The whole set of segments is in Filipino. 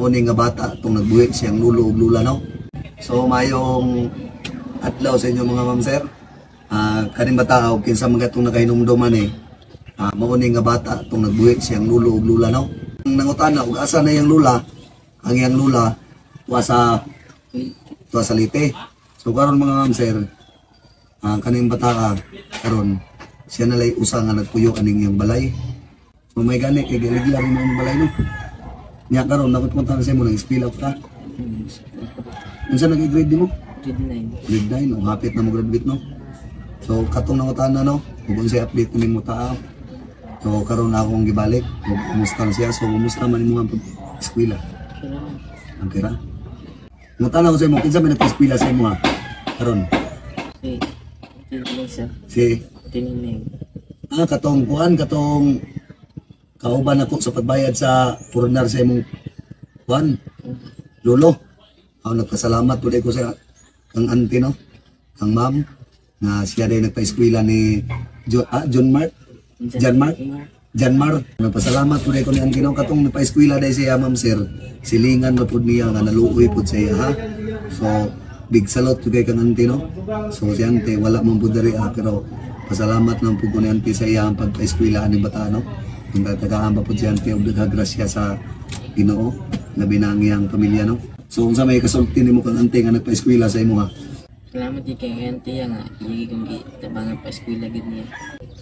Kuning nga bata itong nagbuhi siyang lulo ug lula no. So mayong adlaw sa inyo mga ma'am sir. Kaning bata og kinsa man katong nakahinumduman mauning nga bata itong nagbuhi siyang lulo ug lula no. Nangutana ug asa na yang lula? Ang yang lula tuwa sa Leyte. So karon mga ma'am sir, kaning bata karon siya na lay usa nga nagpuyo aning yang balay. So may gani kay giligla rin ang balay no. Nya karon dapat mo sa mo nang spill up ka. Unsa nag-grade mo? Grade 9. O hapit na mo graduate no. So katong nangutana no, ug unsay update nimo ta. So karon na akong gibalik, ug kumusta na siya? So kumusta man imong eskwela? Ang kira. Nangutana ko sa imo kinsa man nag-eskwela sa imo karon? Si Tinineng. Katong kuan katong kauban ako sa pagbayad sa foreigner sa imong kuan lolo. Nagpasalamat po ko sa kang auntie no, kang ma'am na siya din nagpa-eskwela ni John Mark. Nagpasalamat po ko ni auntie no katong nagpa-eskwela dai siya ma'am sir. Silingan na po niya nga naluoy po sa iya ha. So big salute to kay kang auntie no. So si auntie wala man po dari pero pasalamat lang po ko ni auntie sa iya ang pagpa-eskwela ni bata no. Kung tatagaan pa po si auntie og nagkagrasya sa Ginoo na binangiyang pamilya no. So unsa may kasulti nimo kang auntie nga nagpa-eskwela sa imo ha? Salamat di kay auntie nga igi kong gitabang pa-eskwela gid niya.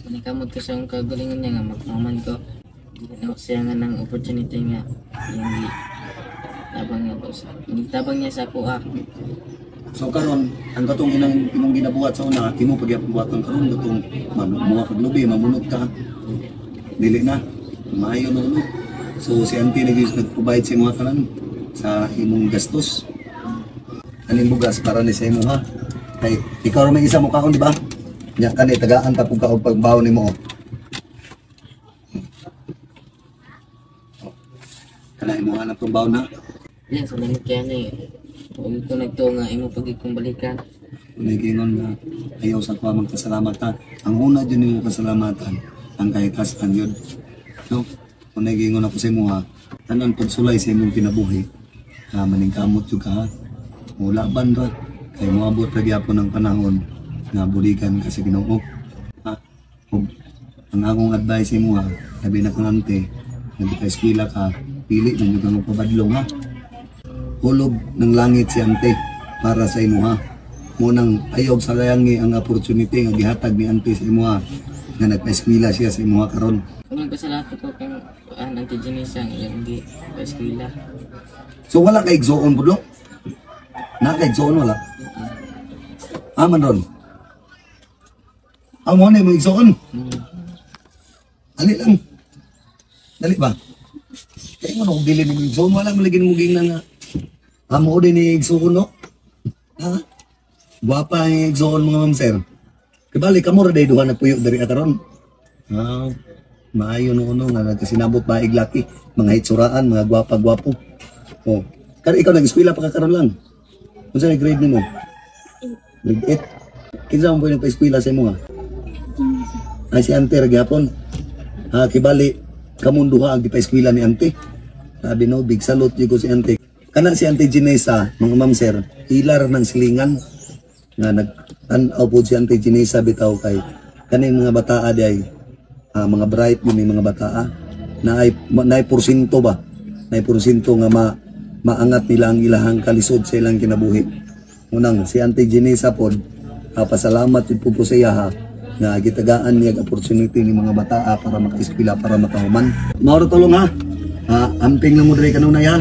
Manikamot ko sa akong kagalingon niya nga magmaman ko. Ginawa siya nga ng opportunity nga yung tabang niya sa ako So karon ang katong imong ginabuhat sa una, imo pagyabuhatan karon katong mamuha kag lubi, mamunot ka. Dili na, maayo na ulo. So si auntie nag-provide sa mga kanan sa imong gastos. Kaning bugas para ni sa imo ha. Kay ikaw ra may isa mo kaon di ba? Nya kani tagaan ta pug kaog pagbaw nimo. Kana imo hanap tong baw na. Yan salamat kay ani. Ug ko nagtuo nga imo pagikumbalikan. Nagingon nga ayaw sa kuha magpasalamat ta. Ang una dyan nimo kasalamatan ang kahitasan yun. No? Kung nagingon ako sa imo ha, tanan pagsulay sa imong kinabuhi, maningkamot yun ka ha. O laban ra, kay moabot ra gyapon ng panahon nga buligan ka sa Ginoo. Ug ang akong advice sa imo ha, labi na kang ante, nagpa-eskwela ka, pili na nyo kang pabadlong ha. Hulog ng langit si ante para sa imo ha. Munang ayog sa layangi ang opportunity nga gihatag ni ante sa imo ha, nga nagpa-eskwela siya sa imo karon. Kung nagpasalamat ko kang auntie Janisa nga yung pa-eskwela. So wala kay igsoon pudlo? Na kay igsoon wala? Man ron. Ang mo na mo igsoon. Ali lang. Dali ba? Kaya mo nung dili ni igsoon wala mo lagi muging na nga. Amo din ni igsoon no? Ha? Guwapa ang igsoon mga ma'am sir. Kabalik ka mo rin dahil duha nagpuyo dari ataron. Maayo no nga nagkasinabot baig laki. Mga hitsuraan, mga gwapa-gwapo. O, kaya ikaw nag-eskwela pa kakaroon lang. Kung saan grade ni mo? Grade 8. Kinsa mo po yung pa-eskwela sa imo ha? Ay si ante ragyapon. Kibali, kamunduha ang pa-eskwela ni ante. Sabi no, big salute yun ko si ante. Kana si ante Ginesa, mga ma'am sir, hilar ng silingan. Nga nag-tanaw po si ante Ginesa bitaw kay kaning mga bataa day mga bright mo may mga bataa na ay porsinto ba na porsinto nga maangat nila ang ilahang kalisod sa ilang kinabuhi. Unang si ante Ginesa pod pasalamat po sa iya ha nga gitagaan niya opportunity ni mga bataa para maka-eskwela para makahuman. Mauro tulong ha. Amping lang mo diri kanunay ha.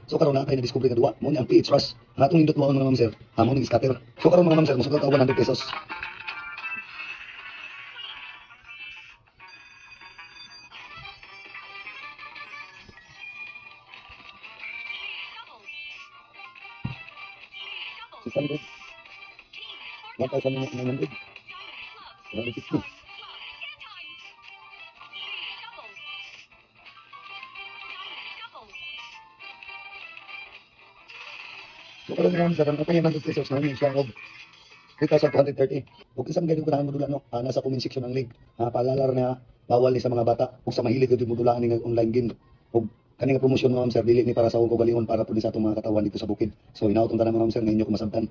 So karon na tayo na-discover kadua mo ni ang PH Rush. Atong indot mo mga ma'am sir. Mo ni scatter. So karon mga ma'am sir, musugot ka 100 pesos. $600. 1,900. 150. So karon nga sa kanto yung 100 pesos na yung siya og 3,230. Ug isang ganito ko na modula no. Nasa comment section ang link. Paalala na bawal ni sa mga bata ug sa mahilig gyud modulaan ning online game. Ug Kani nga promosyon ma'am sir dili ni para sa akong kaugalingon para pud sa atong mga katawan dito sa bukid. So inaot unta na ma'am sir ngayon ko masabtan.